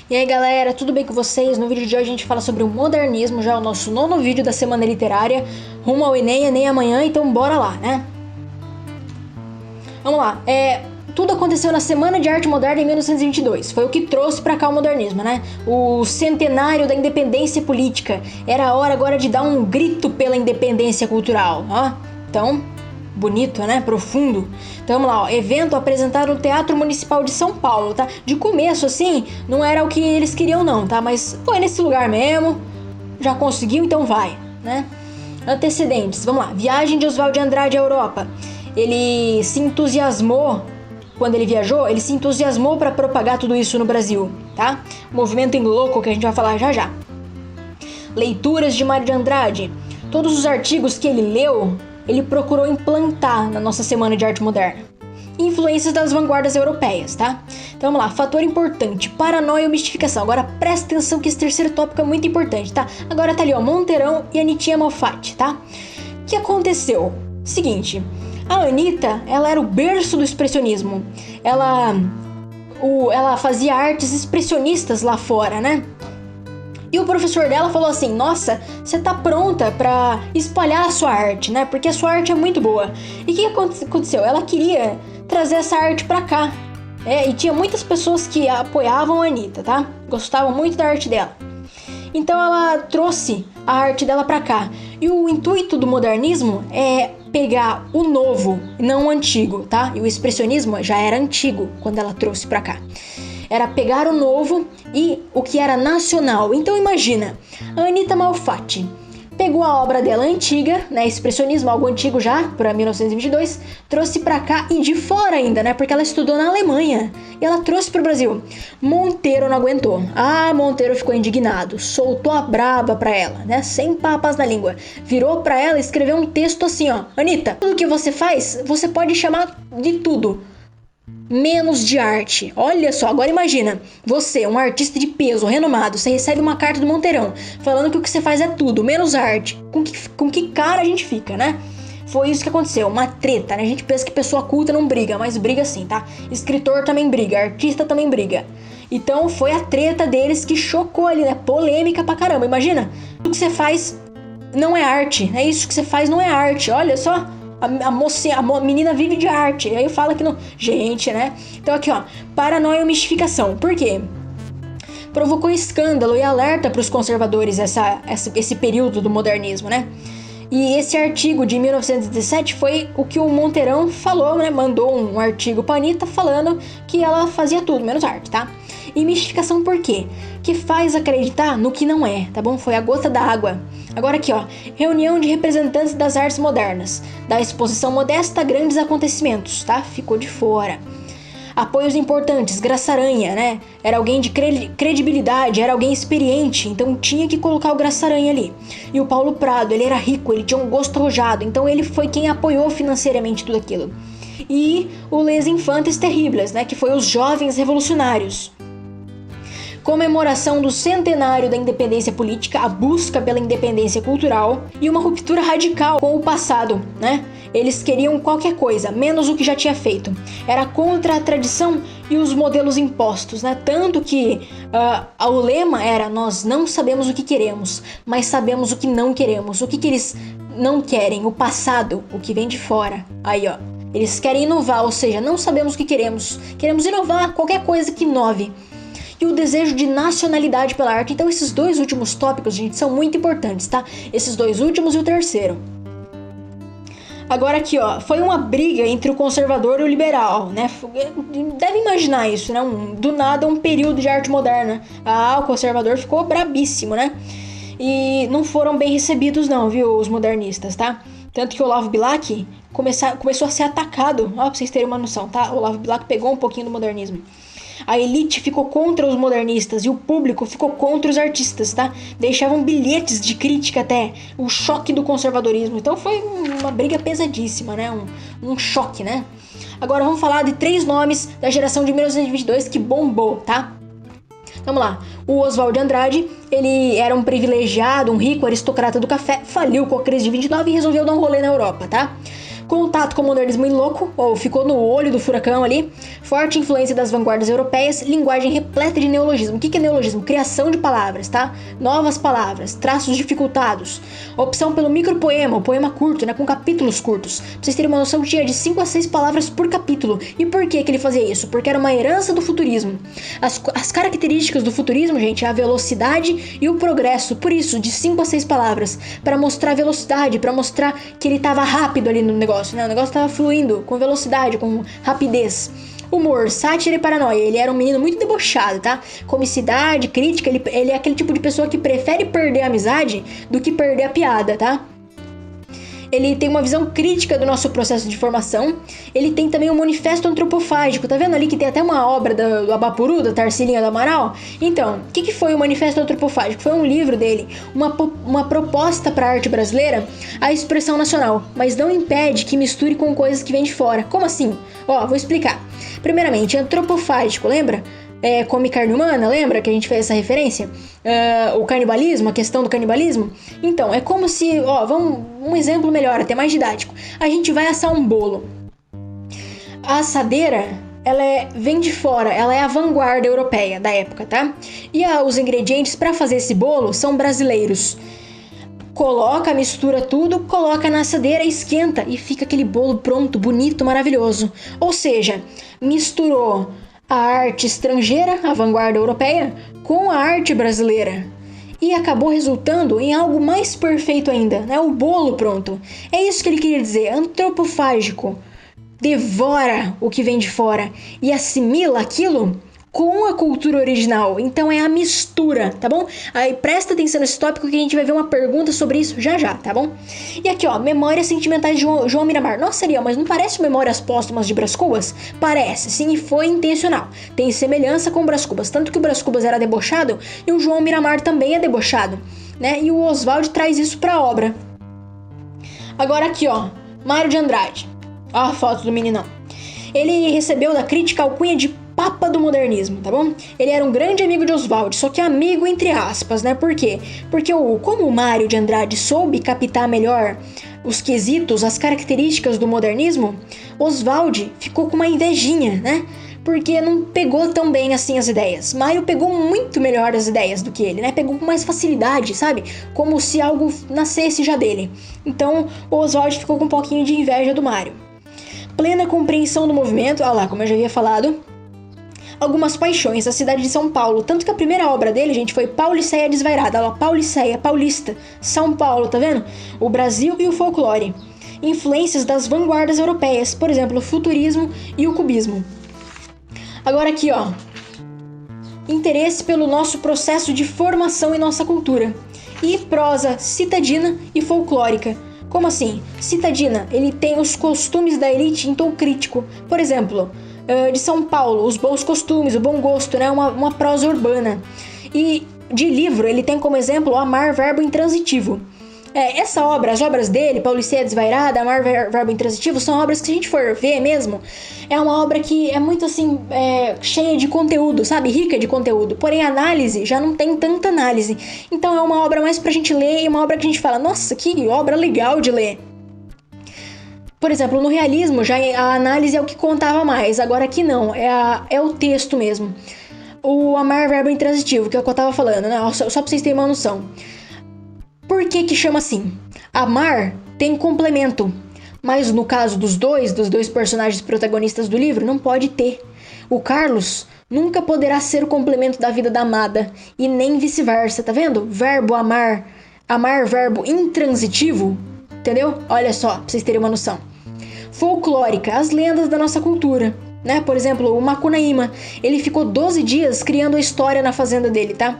E aí galera, tudo bem com vocês? No vídeo de hoje a gente fala sobre o modernismo, já é o nosso 9º vídeo da semana literária, rumo ao Enem amanhã, então bora lá, né? Vamos lá, tudo aconteceu na Semana de Arte Moderna em 1922, foi o que trouxe pra cá o modernismo, né? O centenário da independência política, era a hora agora de dar um grito pela independência cultural, ó. Então, bonito, né? Profundo. Então vamos lá, ó. Evento apresentado no Teatro Municipal de São Paulo, tá? De começo, assim, não era o que eles queriam não, tá? Mas foi nesse lugar mesmo, já conseguiu, então vai, né? Antecedentes, vamos lá. Viagem de Oswald de Andrade à Europa. Ele se entusiasmou, quando ele viajou, ele se entusiasmou para propagar tudo isso no Brasil, tá? Movimento em louco que a gente vai falar já já. Leituras de Mário de Andrade. Todos os artigos que ele leu, ele procurou implantar na nossa Semana de Arte Moderna. Influências das vanguardas europeias, tá? Então vamos lá, fator importante, paranoia ou mistificação. Agora presta atenção que esse terceiro tópico é muito importante, tá? Agora tá ali, ó, Monteirão e Anitinha Malfatti, tá? O que aconteceu? Seguinte, a Anitta, ela era o berço do expressionismo. Ela fazia artes expressionistas lá fora, né? E o professor dela falou assim, nossa, você tá pronta pra espalhar a sua arte, né? Porque a sua arte é muito boa. E o que aconteceu? Ela queria trazer essa arte pra cá. E tinha muitas pessoas que apoiavam a Anitta, tá? Gostavam muito da arte dela. Então ela trouxe a arte dela pra cá. E o intuito do modernismo é pegar o novo, não o antigo, tá? E o expressionismo já era antigo quando ela trouxe pra cá. Era pegar o novo e o que era nacional. Então imagina, a Anitta Malfatti pegou a obra dela antiga, né, expressionismo, algo antigo já, para 1922, trouxe pra cá e de fora ainda, né, porque ela estudou na Alemanha e ela trouxe pro Brasil. Monteiro não aguentou. Monteiro ficou indignado, soltou a braba pra ela, né, sem papas na língua. Virou pra ela e escreveu um texto assim, ó, Anitta, tudo que você faz, você pode chamar de tudo, menos de arte. Olha só, agora imagina, você, um artista de peso, renomado, você recebe uma carta do Monteirão falando que o que você faz é tudo, menos arte. Com que cara a gente fica, né? Foi isso que aconteceu, uma treta, né? A gente pensa que pessoa culta não briga, mas briga sim, tá? Escritor também briga, artista também briga. Então foi a treta deles que chocou ali, né? Polêmica pra caramba, imagina. O que você faz não é arte, é isso que você faz não é arte, olha só. A menina vive de arte. Aí fala que não... Gente, né? Então aqui, ó. Paranoia ou mistificação. Por quê? Provocou escândalo e alerta para os conservadores esse período do modernismo, né? E esse artigo de 1917 foi o que o Monteirão falou, né? Mandou um artigo pra Anitta falando que ela fazia tudo, menos arte, tá? E mistificação por quê? Que faz acreditar no que não é, tá bom? Foi a gota d'água. Agora aqui, ó. Reunião de representantes das artes modernas. Da exposição modesta a grandes acontecimentos, tá? Ficou de fora. Apoios importantes, Graça Aranha, né? Era alguém de credibilidade, era alguém experiente, então tinha que colocar o Graça Aranha ali. E o Paulo Prado, ele era rico, ele tinha um gosto arrojado, então ele foi quem apoiou financeiramente tudo aquilo. E o Les Infantes Terribles, né? Que foi os jovens revolucionários. Comemoração do centenário da independência política, a busca pela independência cultural e uma ruptura radical com o passado, né? Eles queriam qualquer coisa, menos o que já tinha feito. Era contra a tradição e os modelos impostos, né? Tanto que o lema era, nós não sabemos o que queremos, mas sabemos o que não queremos. O que eles não querem? O passado, o que vem de fora. Aí, ó. Eles querem inovar, ou seja, não sabemos o que queremos. Queremos inovar, qualquer coisa que inove. E o desejo de nacionalidade pela arte. Então esses dois últimos tópicos, gente, são muito importantes, tá? Esses dois últimos e o terceiro. Agora aqui, ó, foi uma briga entre o conservador e o liberal, né? Deve imaginar isso, né? Do nada um período de arte moderna. O conservador ficou brabíssimo, né? E não foram bem recebidos não, viu, os modernistas, tá? Tanto que o Olavo Bilac começou a ser atacado, ó, pra vocês terem uma noção, tá? O Olavo Bilac pegou um pouquinho do modernismo. A elite ficou contra os modernistas e o público ficou contra os artistas, tá? Deixavam bilhetes de crítica até, o choque do conservadorismo. Então foi uma briga pesadíssima, né? Um choque, né? Agora vamos falar de 3 nomes da geração de 1922 que bombou, tá? Vamos lá. O Oswald de Andrade, ele era um privilegiado, um rico aristocrata do café, faliu com a crise de 29 e resolveu dar um rolê na Europa, tá? Contato com o modernismo em louco, ou ficou no olho do furacão ali. Forte influência das vanguardas europeias, linguagem repleta de neologismo. O que é neologismo? Criação de palavras, tá? Novas palavras, traços dificultados. Opção pelo micropoema, o poema curto, né? Com capítulos curtos. Pra vocês terem uma noção, tinha de 5 a 6 palavras por capítulo. E por que ele fazia isso? Porque era uma herança do futurismo. As características do futurismo, gente, é a velocidade e o progresso. Por isso, de 5 a 6 palavras. Para mostrar velocidade, para mostrar que ele tava rápido ali no negócio, né? O negócio tava fluindo com velocidade, com rapidez. Humor, sátira e paranoia. Ele era um menino muito debochado, tá? Comicidade, crítica, ele é aquele tipo de pessoa que prefere perder a amizade do que perder a piada, tá? Ele tem uma visão crítica do nosso processo de formação. Ele tem também um manifesto antropofágico. Tá vendo ali que tem até uma obra do Abapuru, da Tarsila do Amaral? Então, o que foi o manifesto antropofágico? Foi um livro dele, uma proposta para a arte brasileira, a expressão nacional, mas não impede que misture com coisas que vêm de fora. Como assim? Ó, vou explicar. Primeiramente, antropofágico, lembra? Come carne humana, lembra que a gente fez essa referência? O canibalismo, a questão do canibalismo. Então, é como se, um exemplo melhor, até mais didático. A gente vai assar um bolo. A assadeira, vem de fora, ela é a vanguarda europeia da época, tá? E os ingredientes para fazer esse bolo são brasileiros. Coloca, mistura tudo, coloca na assadeira, esquenta e fica aquele bolo pronto, bonito, maravilhoso. Ou seja, misturou a arte estrangeira, a vanguarda europeia, com a arte brasileira. E acabou resultando em algo mais perfeito ainda, né? O bolo pronto. É isso que ele queria dizer, antropofágico. Devora o que vem de fora e assimila aquilo com a cultura original. Então é a mistura, tá bom? Aí presta atenção nesse tópico que a gente vai ver uma pergunta sobre isso já, tá bom? E aqui, Memórias Sentimentais de João Miramar. Nossa, Ariel, mas não parece Memórias Póstumas de Brás Cubas? Parece, sim, e foi intencional. Tem semelhança com Brás Cubas, tanto que o Brás Cubas era debochado e o João Miramar também é debochado, né? E o Oswald traz isso pra obra. Agora aqui, Mário de Andrade. Ó a foto do meninão. Ele recebeu da crítica a alcunha de Papa do Modernismo, tá bom? Ele era um grande amigo de Oswald, só que amigo entre aspas, né? Por quê? Porque como o Mário de Andrade soube captar melhor os quesitos, as características do modernismo, Oswald ficou com uma invejinha, né? Porque não pegou tão bem assim as ideias. Mário pegou muito melhor as ideias do que ele, né? Pegou com mais facilidade, sabe? Como se algo nascesse já dele. Então, o Oswald ficou com um pouquinho de inveja do Mário. Plena compreensão do movimento, lá, como eu já havia falado. Algumas paixões, a cidade de São Paulo. Tanto que a primeira obra dele, gente, foi Pauliceia Desvairada. Pauliceia, paulista, São Paulo, tá vendo? O Brasil e o folclore. Influências das vanguardas europeias, por exemplo, o futurismo e o cubismo. Agora aqui, interesse pelo nosso processo de formação em nossa cultura. E prosa citadina e folclórica. Como assim? Citadina, ele tem os costumes da elite em tom crítico. Por exemplo, de São Paulo, os bons costumes, o bom gosto, né? Uma prosa urbana. E de livro, ele tem como exemplo o Amar, verbo intransitivo. Essa obra, as obras dele, Pauliceia Desvairada, Amar, verbo intransitivo, são obras que, se a gente for ver mesmo, é uma obra que é muito assim, cheia de conteúdo, sabe? Rica de conteúdo. Porém, a análise já não tem tanta análise. Então é uma obra mais pra gente ler e uma obra que a gente fala, nossa, que obra legal de ler. Por exemplo, no realismo, já a análise é o que contava mais. Agora aqui não, é o texto mesmo. O Amar, verbo intransitivo, que é o que eu tava falando, né? Só pra vocês terem uma noção. Por que chama assim? Amar tem complemento, mas no caso dos dois personagens protagonistas do livro, não pode ter. O Carlos nunca poderá ser o complemento da vida da amada, e nem vice-versa, tá vendo? Verbo amar, verbo intransitivo, entendeu? Olha só, pra vocês terem uma noção. Folclórica, as lendas da nossa cultura, né? Por exemplo, o Macunaíma, ele ficou 12 dias criando a história na fazenda dele, tá?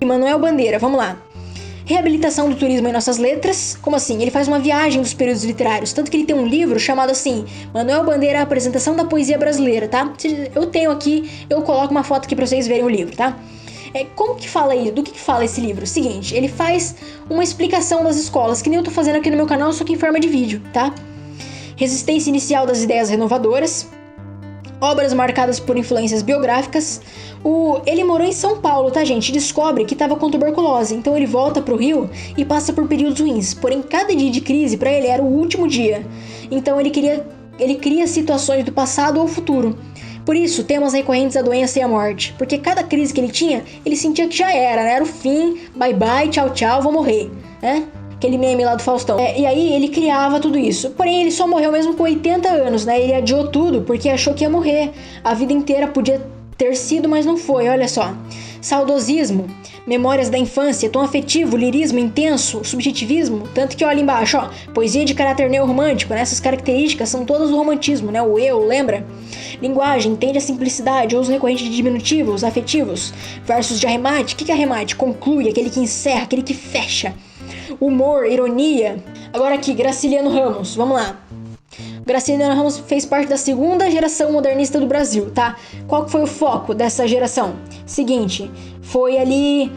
E Manuel Bandeira, vamos lá. Reabilitação do turismo em nossas letras. Como assim? Ele faz uma viagem dos períodos literários. Tanto que ele tem um livro chamado assim, Manuel Bandeira, Apresentação da Poesia Brasileira, tá? Eu tenho aqui, eu coloco uma foto aqui pra vocês verem o livro, tá? Como que fala aí? Do que fala esse livro? Seguinte, ele faz uma explicação das escolas, que nem eu tô fazendo aqui no meu canal, só que em forma de vídeo, tá? Resistência inicial das ideias renovadoras. Obras marcadas por influências biográficas. Ele morou em São Paulo, tá, gente? Descobre que estava com tuberculose, então ele volta pro Rio e passa por períodos ruins. Porém, cada dia de crise para ele era o último dia. Então ele cria situações do passado ou futuro. Por isso, temas recorrentes a doença e a morte. Porque cada crise que ele tinha, ele sentia que já era, né? Era o fim, bye bye, tchau tchau, vou morrer, né? Aquele meme lá do Faustão. E aí ele criava tudo isso. Porém, ele só morreu mesmo com 80 anos, né? Ele adiou tudo porque achou que ia morrer. A vida inteira podia ter sido, mas não foi, olha só. Saudosismo, memórias da infância, tom afetivo, lirismo intenso, subjetivismo, tanto que olha embaixo, ó, poesia de caráter neorromântico, né? Essas características são todas do romantismo, né? O eu, lembra? Linguagem, tende à simplicidade, uso recorrente de diminutivos, afetivos, versos de arremate. O que é arremate? Conclui, aquele que encerra, aquele que fecha. Humor, ironia. Agora aqui, Graciliano Ramos, vamos lá. Graciliano Ramos fez parte da segunda geração modernista do Brasil, tá? Qual que foi o foco dessa geração? Seguinte, foi ali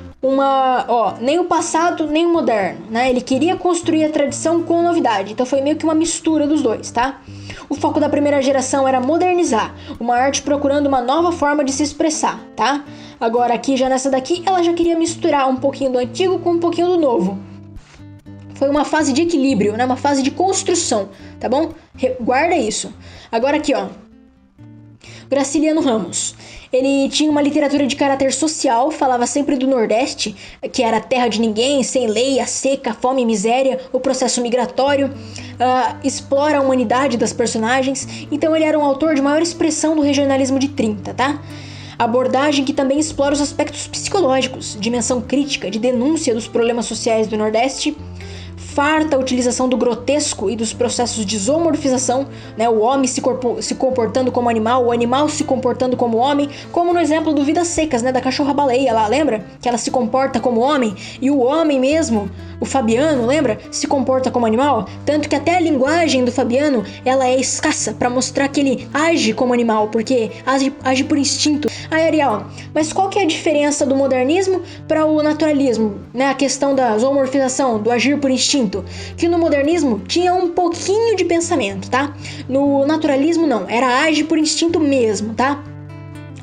nem o passado, nem o moderno, né? Ele queria construir a tradição com novidade, então foi meio que uma mistura dos dois, tá? O foco da primeira geração era modernizar, uma arte procurando uma nova forma de se expressar, tá? Agora aqui, já nessa daqui, ela já queria misturar um pouquinho do antigo com um pouquinho do novo. Foi uma fase de equilíbrio, né? Uma fase de construção, tá bom? Guarda isso. Agora aqui, ó. Graciliano Ramos. Ele tinha uma literatura de caráter social, falava sempre do Nordeste, que era terra de ninguém, sem lei, a seca, fome e miséria, o processo migratório, explora a humanidade das personagens. Então ele era um autor de maior expressão do regionalismo de 30, tá? Abordagem que também explora os aspectos psicológicos, dimensão crítica, de denúncia dos problemas sociais do Nordeste, farta a utilização do grotesco e dos processos de zoomorfização, né? O homem se comportando como animal, o animal se comportando como homem, como no exemplo do Vidas Secas, né? Da cachorra-baleia lá, lembra? Que ela se comporta como homem e o homem mesmo, o Fabiano, lembra? Se comporta como animal, tanto que até a linguagem do Fabiano, ela é escassa para mostrar que ele age como animal, porque age por instinto. Aí, Ariel, mas qual que é a diferença do modernismo para o naturalismo, né? A questão da zoomorfização, do agir por instinto, que no modernismo tinha um pouquinho de pensamento, tá? No naturalismo não, era agir por instinto mesmo, tá?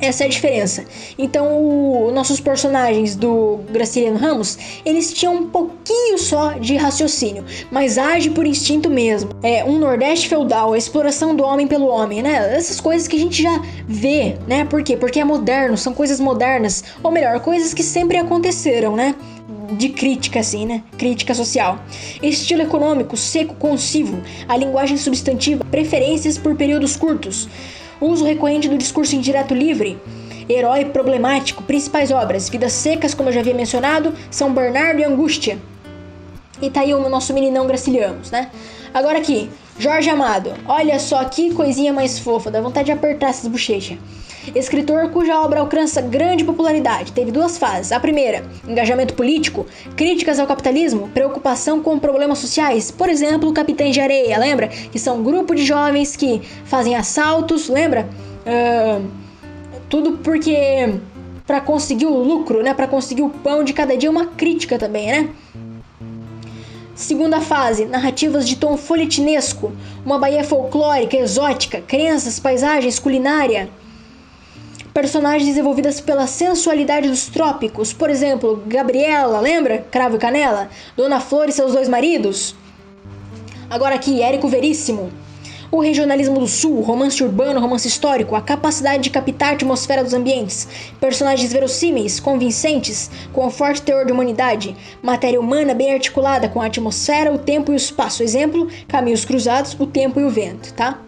Essa é a diferença. Então, nossos personagens do Graciliano Ramos, eles tinham um pouquinho só de raciocínio, mas age por instinto mesmo. É um Nordeste feudal, a exploração do homem pelo homem, né? Essas coisas que a gente já vê, né? Por quê? Porque é moderno, são coisas modernas, ou melhor, coisas que sempre aconteceram, né? De crítica, assim, né? Crítica social. Estilo econômico, seco, conciso, a linguagem substantiva, preferências por períodos curtos, uso recorrente do discurso indireto livre, herói problemático, principais obras, Vidas Secas, como eu já havia mencionado, São Bernardo e Angústia. E tá aí o nosso meninão Gracilianos, né? Agora aqui, Jorge Amado. Olha só que coisinha mais fofa, dá vontade de apertar essas bochechas. Escritor cuja obra alcança grande popularidade. Teve duas fases. A primeira, engajamento político, críticas ao capitalismo, preocupação com problemas sociais. Por exemplo, Capitães de Areia, lembra? Que são um grupo de jovens que fazem assaltos, lembra? Tudo porque para conseguir o lucro, né? Para conseguir o pão de cada dia, uma crítica também, né? Segunda fase, narrativas de tom folhetinesco, uma Bahia folclórica, exótica, crenças, paisagens, culinária. Personagens desenvolvidas pela sensualidade dos trópicos, por exemplo, Gabriela, lembra? Cravo e Canela? Dona Flor e seus dois maridos. Agora aqui, Érico Veríssimo. O regionalismo do sul, romance urbano, romance histórico, a capacidade de captar a atmosfera dos ambientes, personagens verossímeis, convincentes, com um forte teor de humanidade, matéria humana bem articulada com a atmosfera, o tempo e o espaço. Exemplo, Caminhos Cruzados, o tempo e o vento, tá?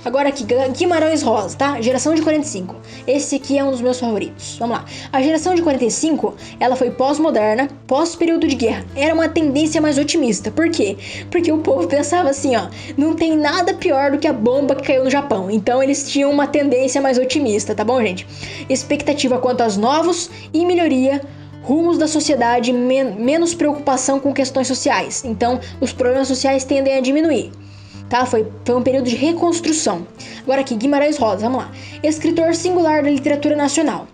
Agora aqui, Guimarães Rosa, tá? Geração de 45. Esse aqui é um dos meus favoritos. Vamos lá. A geração de 45, ela foi pós-moderna, pós-período de guerra. Era uma tendência mais otimista. Por quê? Porque o povo pensava assim, ó, não tem nada pior do que a bomba que caiu no Japão. Então eles tinham uma tendência mais otimista, tá bom, gente? Expectativa quanto aos novos e melhoria rumos da sociedade, menos preocupação com questões sociais. Então, os problemas sociais tendem a diminuir. Tá? Foi um período de reconstrução. Agora aqui, Guimarães Rosa, vamos lá. Escritor singular da literatura nacional.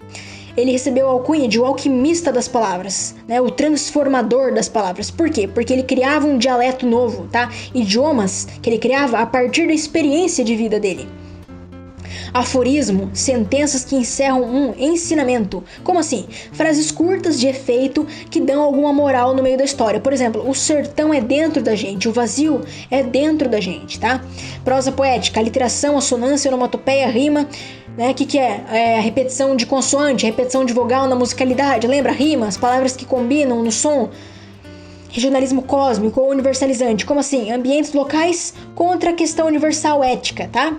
Ele recebeu a alcunha de o alquimista das palavras, né? O transformador das palavras. Por quê? Porque ele criava um dialeto novo, tá? Idiomas que ele criava a partir da experiência de vida dele. Aforismo, sentenças que encerram um ensinamento. Como assim? Frases curtas de efeito que dão alguma moral no meio da história. Por exemplo, o sertão é dentro da gente, o vazio é dentro da gente, tá? Prosa poética, aliteração, assonância, onomatopeia, rima, né? Que é a repetição de consoante, a repetição de vogal na musicalidade. Lembra? Rima, as palavras que combinam no som. Regionalismo cósmico ou universalizante. Como assim? Ambientes locais contra a questão universal ética, tá?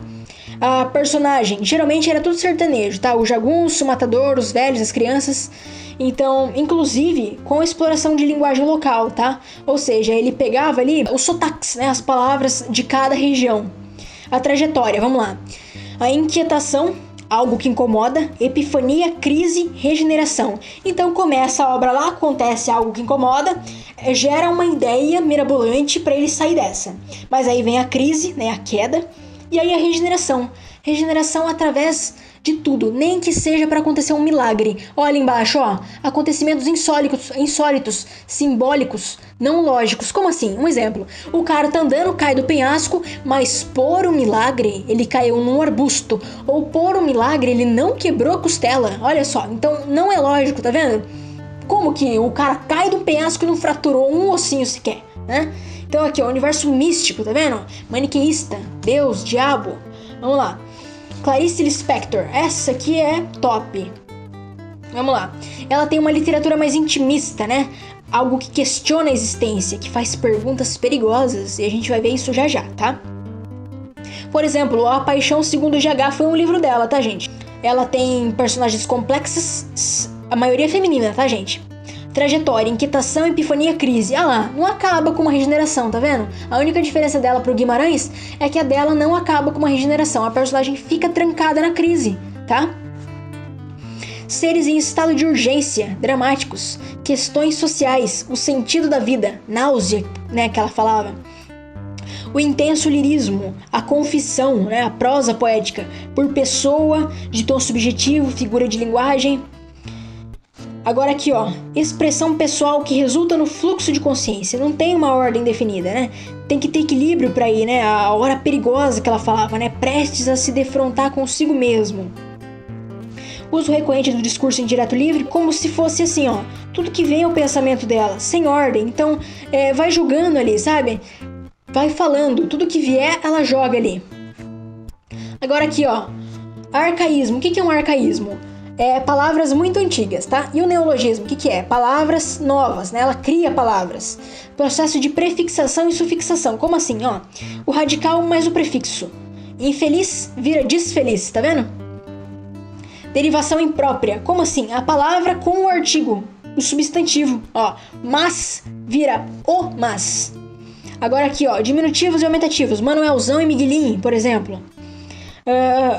A personagem, geralmente era tudo sertanejo, tá? O jagunço, o matador, os velhos, as crianças. Então, inclusive, com a exploração de linguagem local, tá? Ou seja, ele pegava ali os sotaques, né? As palavras de cada região. A trajetória, vamos lá. A inquietação, algo que incomoda, epifania, crise, regeneração. Então começa a obra lá, acontece algo que incomoda, gera uma ideia mirabolante para ele sair dessa. Mas aí vem a crise, né, a queda, e aí a regeneração. Regeneração através de tudo, nem que seja para acontecer um milagre. Olha embaixo, ó, acontecimentos insólitos, simbólicos, não lógicos. Como assim? Um exemplo. O cara tá andando, cai do penhasco, mas por um milagre ele caiu num arbusto. Ou por um milagre ele não quebrou a costela. Olha só, então não é lógico, tá vendo? Como que o cara cai do penhasco e não fraturou um ossinho sequer, né? Então aqui, ó, universo místico, tá vendo? Maniqueísta, Deus, diabo. Vamos lá. Clarice Lispector, essa aqui é top. Vamos lá. Ela tem uma literatura mais intimista, né? Algo que questiona a existência, que faz perguntas perigosas, e a gente vai ver isso já já, tá? Por exemplo, A Paixão Segundo GH foi um livro dela, tá, gente? Ela tem personagens complexas, a maioria feminina, tá, gente? Trajetória, inquietação, epifania, crise. Ah lá, não acaba com uma regeneração, tá vendo? A única diferença dela pro Guimarães é que a dela não acaba com uma regeneração. A personagem fica trancada na crise, tá? Seres em estado de urgência, dramáticos, questões sociais, o sentido da vida, náusea, né, que ela falava. O intenso lirismo, a confissão, né, a prosa poética, por pessoa, de tom subjetivo, figura de linguagem. Agora aqui, ó, expressão pessoal que resulta no fluxo de consciência. Não tem uma ordem definida, né? Tem que ter equilíbrio para ir, né? A hora perigosa que ela falava, né? Prestes a se defrontar consigo mesmo. Uso recorrente do discurso indireto livre como se fosse assim, ó. Tudo que vem ao pensamento dela, sem ordem. Então, vai julgando ali, sabe? Vai falando. Tudo que vier, ela joga ali. Agora aqui, ó. Arcaísmo. O que é um arcaísmo? Palavras muito antigas, tá? E o neologismo, o que é? Palavras novas, né? Ela cria palavras. Processo de prefixação e sufixação. Como assim, ó? O radical mais o prefixo. Infeliz vira desfeliz, tá vendo? Derivação imprópria. Como assim? A palavra com o artigo, o substantivo, ó. Mas vira o mas. Agora aqui, ó, diminutivos e aumentativos. Manuelzão e Miguelinho, por exemplo.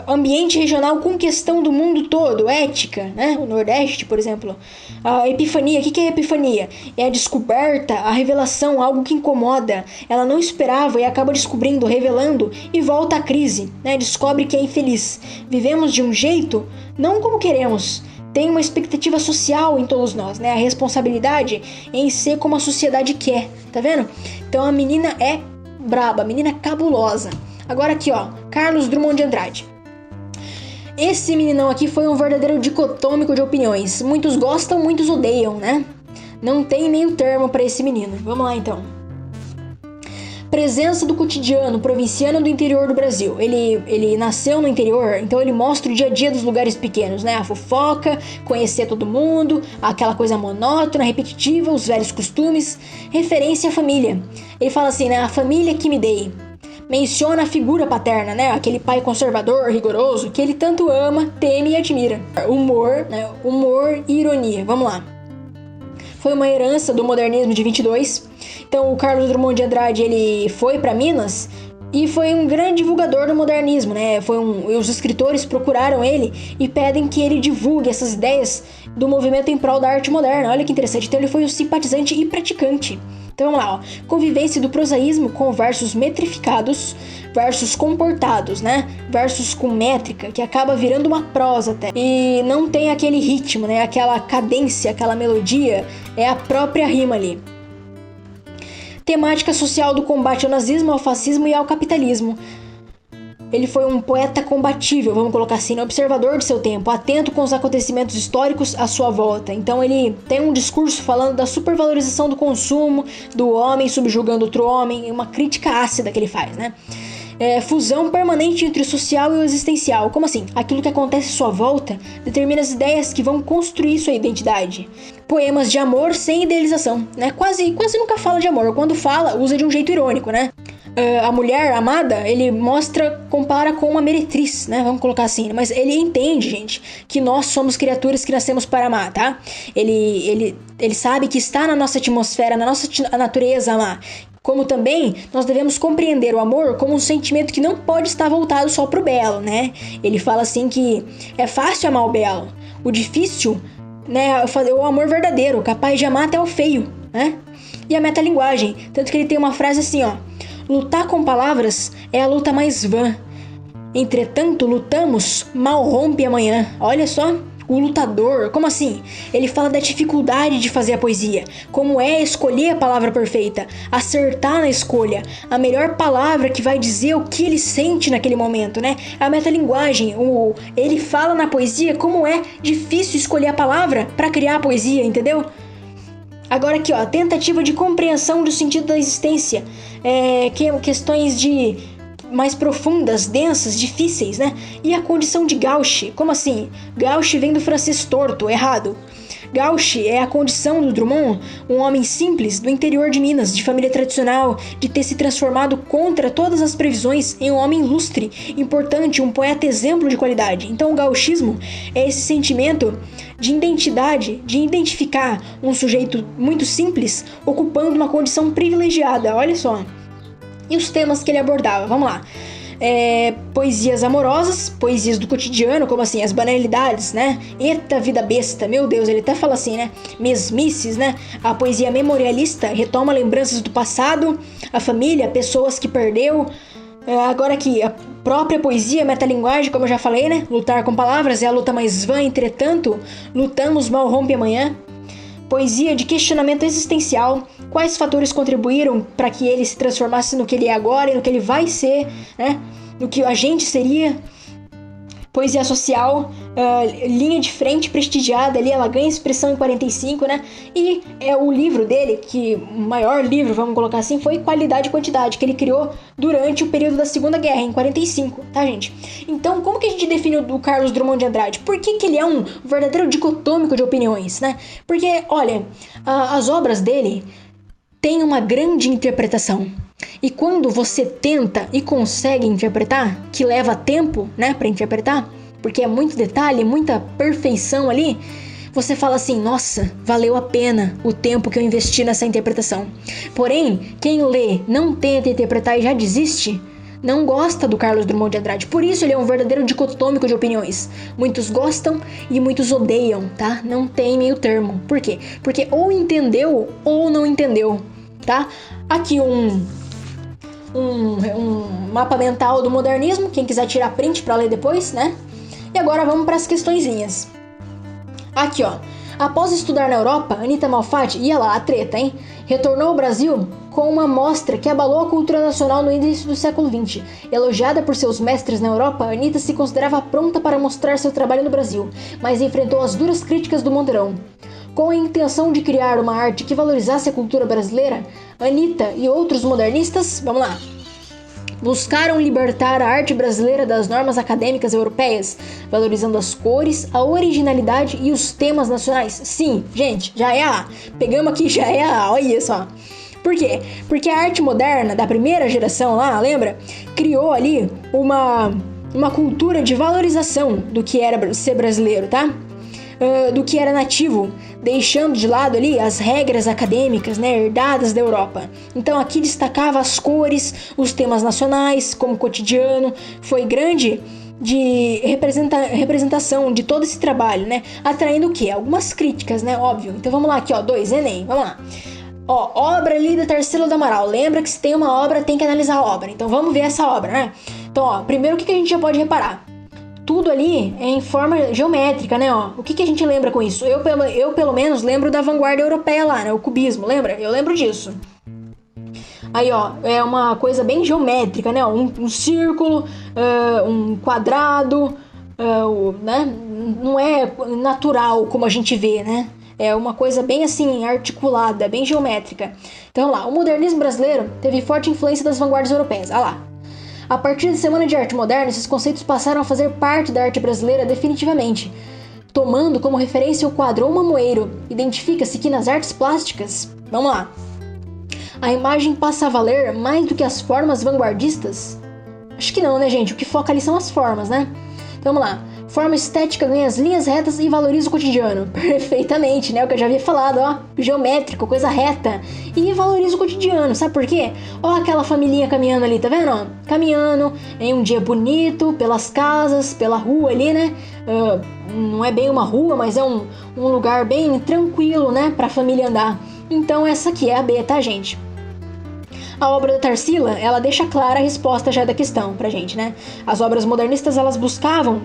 Ambiente regional com questão do mundo todo, ética, né? O Nordeste, por exemplo. A epifania, o que é epifania? É a descoberta, a revelação, algo que incomoda. Ela não esperava e acaba descobrindo, revelando e volta à crise, né? Descobre que é infeliz. Vivemos de um jeito, não como queremos. Tem uma expectativa social em todos nós, né? A responsabilidade em ser como a sociedade quer, tá vendo? Então a menina é braba, a menina é cabulosa. Agora aqui, ó, Carlos Drummond de Andrade. Esse meninão aqui foi um verdadeiro dicotômico de opiniões. Muitos gostam, muitos odeiam, né? Não tem meio termo para esse menino. Vamos lá, então. Presença do cotidiano provinciano do interior do Brasil. Ele nasceu no interior, então ele mostra o dia a dia dos lugares pequenos, né? A fofoca, conhecer todo mundo, aquela coisa monótona, repetitiva, os velhos costumes. Referência à família. Ele fala assim, né? A família que me dei. Menciona a figura paterna, né? Aquele pai conservador, rigoroso, que ele tanto ama, teme e admira. Humor, né? Humor e ironia. Vamos lá. Foi uma herança do modernismo de 22. Então, o Carlos Drummond de Andrade, ele foi para Minas e foi um grande divulgador do modernismo, né? Os escritores procuraram ele e pedem que ele divulgue essas ideias do movimento em prol da arte moderna. Olha que interessante. Então, ele foi um simpatizante e praticante. Então vamos lá, ó. Convivência do prosaísmo com versos metrificados, versos comportados, né? Versos com métrica, que acaba virando uma prosa até. E não tem aquele ritmo, né? Aquela cadência, aquela melodia, é a própria rima ali. Temática social do combate ao nazismo, ao fascismo e ao capitalismo. Ele foi um poeta combatível, vamos colocar assim, né? Observador de seu tempo, atento com os acontecimentos históricos à sua volta. Então ele tem um discurso falando da supervalorização do consumo, do homem subjugando outro homem, uma crítica ácida que ele faz, né? Fusão permanente entre o social e o existencial. Como assim? Aquilo que acontece à sua volta determina as ideias que vão construir sua identidade. Poemas de amor sem idealização, né? Quase nunca fala de amor. Quando fala, usa de um jeito irônico, né? A mulher amada, ele compara com uma meretriz, né? Vamos colocar assim. Mas ele entende, gente, que nós somos criaturas que nascemos para amar, tá? Ele sabe que está na nossa atmosfera, na nossa natureza amar. Como também nós devemos compreender o amor como um sentimento que não pode estar voltado só pro belo, né? Ele fala assim que é fácil amar o belo. O difícil, né, é o amor verdadeiro, capaz de amar até o feio, né? E a metalinguagem, tanto que ele tem uma frase assim, ó: lutar com palavras é a luta mais vã. Entretanto, lutamos, mal rompe amanhã. Olha só, o lutador, como assim? Ele fala da dificuldade de fazer a poesia, como é escolher a palavra perfeita, acertar na escolha, a melhor palavra que vai dizer o que ele sente naquele momento, né? A metalinguagem, ele fala na poesia como é difícil escolher a palavra para criar a poesia, entendeu? Agora aqui, ó, tentativa de compreensão do sentido da existência, questões mais profundas, densas, difíceis, né? E a condição de gauche, como assim? Gauche vem do francês torto, errado. Gauche é a condição do Drummond, um homem simples do interior de Minas, de família tradicional, de ter se transformado contra todas as previsões em um homem ilustre, importante, um poeta exemplo de qualidade. Então o gauchismo é esse sentimento de identidade, de identificar um sujeito muito simples ocupando uma condição privilegiada, olha só. E os temas que ele abordava, vamos lá. Poesias amorosas, poesias do cotidiano, como assim, as banalidades, né? Eita vida besta, meu Deus, ele até fala assim, né? Mesmices, né? A poesia memorialista retoma lembranças do passado, a família, pessoas que perdeu. Agora aqui, a própria poesia, metalinguagem, como eu já falei, né? Lutar com palavras é a luta mais vã, entretanto, lutamos, mal rompe amanhã. Poesia de questionamento existencial, quais fatores contribuíram para que ele se transformasse no que ele é agora e no que ele vai ser, né? No que a gente seria. Poesia social, linha de frente prestigiada ali, ela ganha expressão em 45, né? E o livro dele, que o maior livro, vamos colocar assim, foi Qualidade e Quantidade, que ele criou durante o período da Segunda Guerra, em 45, tá, gente? Então, como que a gente define o Carlos Drummond de Andrade? Por que ele é um verdadeiro dicotômico de opiniões, né? Porque, olha, as obras dele têm uma grande interpretação. E quando você tenta e consegue interpretar, que leva tempo, né, para interpretar, porque é muito detalhe, muita perfeição ali, você fala assim, nossa, valeu a pena o tempo que eu investi nessa interpretação. Porém, quem lê, não tenta interpretar e já desiste, não gosta do Carlos Drummond de Andrade. Por isso ele é um verdadeiro dicotômico de opiniões. Muitos gostam e muitos odeiam, tá? Não tem meio termo. Por quê? Porque ou entendeu ou não entendeu, tá? Aqui um mapa mental do modernismo, quem quiser tirar print para ler depois, né? E agora vamos para as questõezinhas. Aqui, ó. Após estudar na Europa, Anita Malfatti, ia lá a treta, hein? Retornou ao Brasil com uma mostra que abalou a cultura nacional no início do século XX. Elogiada por seus mestres na Europa, Anita se considerava pronta para mostrar seu trabalho no Brasil, mas enfrentou as duras críticas do Monteirão. Com a intenção de criar uma arte que valorizasse a cultura brasileira, Anita e outros modernistas, vamos lá, buscaram libertar a arte brasileira das normas acadêmicas europeias, valorizando as cores, a originalidade e os temas nacionais. Sim, gente, pegamos aqui, olha só. Por quê? Porque a arte moderna da primeira geração lá, lembra? Criou ali uma cultura de valorização do que era ser brasileiro, tá? Do que era nativo, deixando de lado ali as regras acadêmicas, né, herdadas da Europa. Então aqui destacava as cores, os temas nacionais, como o cotidiano, foi grande de representação de todo esse trabalho, né, atraindo o quê? Algumas críticas, né, óbvio. Então vamos lá aqui, ó, 2, Enem, vamos lá. Ó, obra ali da Tarsila do Amaral. Lembra que se tem uma obra, tem que analisar a obra. Então vamos ver essa obra, né? Então, ó, primeiro o que a gente já pode reparar? Tudo ali é em forma geométrica, né, ó. O que a gente lembra com isso? Eu pelo menos lembro da vanguarda europeia lá, né, o cubismo, lembra? Eu lembro disso. Aí, ó, é uma coisa bem geométrica, né? Um círculo, um quadrado, né? Não é natural como a gente vê, né? É uma coisa bem assim, articulada, bem geométrica. Então, vamos lá. O modernismo brasileiro teve forte influência das vanguardas europeias. Olha lá. A partir da Semana de Arte Moderna, esses conceitos passaram a fazer parte da arte brasileira definitivamente. Tomando como referência o quadro mamoeiro, identifica-se que nas artes plásticas, vamos lá, a imagem passa a valer mais do que as formas vanguardistas? Acho que não, né, gente? O que foca ali são as formas, né? Então vamos lá. Forma estética ganha as linhas retas e valoriza o cotidiano. Perfeitamente, né? O que eu já havia falado, ó. Geométrico, coisa reta. E valoriza o cotidiano. Sabe por quê? Ó aquela família caminhando ali, tá vendo? Ó? Caminhando em um dia bonito, pelas casas, pela rua ali, né? Não é bem uma rua, mas é um lugar bem tranquilo, né? Pra família andar. Então essa aqui é a B, tá, gente? A obra da Tarsila, ela deixa clara a resposta já da questão pra gente, né? As obras modernistas, elas buscavam,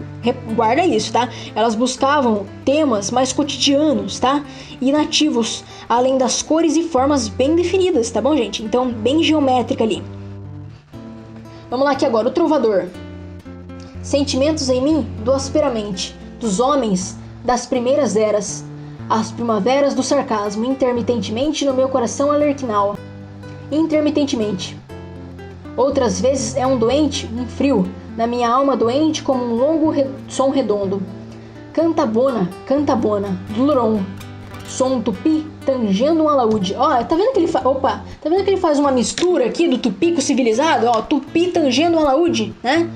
guarda isso, tá? Elas buscavam temas mais cotidianos, tá? E nativos, além das cores e formas bem definidas, tá bom, gente? Então, bem geométrica ali. Vamos lá aqui agora, o trovador. Sentimentos em mim do asperamente, dos homens das primeiras eras, as primaveras do sarcasmo, intermitentemente no meu coração alerquinal. Intermitentemente. Outras vezes é um doente, um frio, na minha alma doente como um longo som redondo. Cantabona, duluron, som tupi, tangendo um alaúde. Ó, tá vendo que ele tá vendo que ele faz uma mistura aqui do tupi com o civilizado? Ó, tupi tangendo um alaúde, né?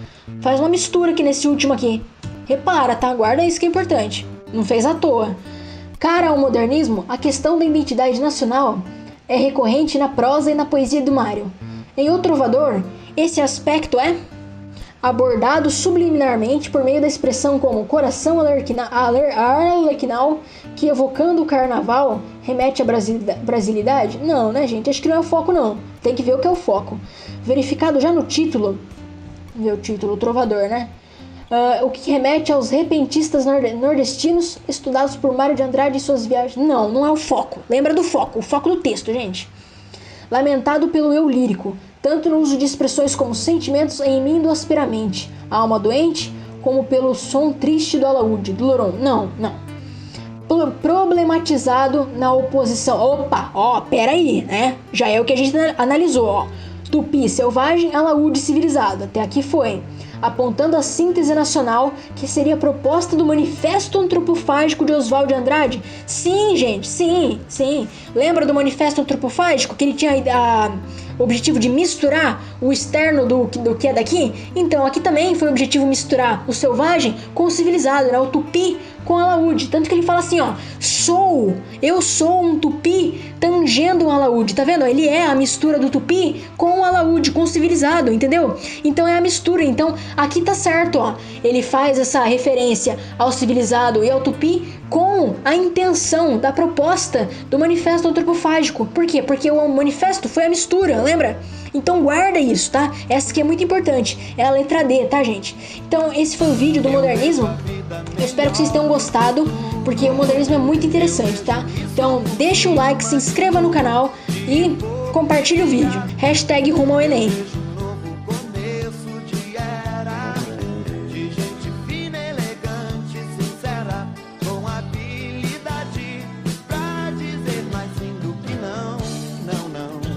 Faz uma mistura aqui nesse último aqui. Repara, tá? Guarda isso que é importante. Não fez à toa. Cara ao modernismo, a questão da identidade nacional é recorrente na prosa e na poesia do Mário. Em O Trovador, esse aspecto é abordado subliminarmente por meio da expressão como coração arlequinal, que evocando o carnaval remete à brasilidade? Não, né, gente? Acho que não é o foco, não. Tem que ver o que é o foco. Verificado já no título, ver o título, O Trovador, né? O que remete aos repentistas nordestinos estudados por Mário de Andrade e suas viagens. Não, não é o foco. Lembra do foco, o foco do texto, gente. Lamentado pelo eu lírico, tanto no uso de expressões como sentimentos em mim do asperamente, a alma doente, como pelo som triste do alaúde, do loron. Não. Problematizado na oposição. Opa, ó, peraí, né? Já é o que a gente analisou, ó. Tupi selvagem, alaúde civilizado. Até aqui foi. Apontando a síntese nacional que seria a proposta do Manifesto Antropofágico de Oswald de Andrade. Sim, gente, sim. Lembra do Manifesto Antropofágico? Que ele tinha o objetivo de misturar o externo do que é daqui? Então, aqui também foi o objetivo misturar o selvagem com o civilizado, né? O tupi com a alaúde. Tanto que ele fala assim, ó, eu sou um tupi tangendo um alaúde, tá vendo? Ele é a mistura do tupi com o alaúde, com o civilizado, entendeu? Então é a mistura, então aqui tá certo, ó. Ele faz essa referência ao civilizado e ao tupi com a intenção da proposta do Manifesto Antropofágico. Por quê? Porque o manifesto foi a mistura, lembra? Então guarda isso, tá? Essa aqui é muito importante, é a letra D, tá, gente? Então esse foi o vídeo do modernismo. Eu espero que vocês tenham gostado, porque o modernismo é muito interessante, tá? Então deixa o like, se inscreva no canal e compartilhe o vídeo. #RumoAoEnem.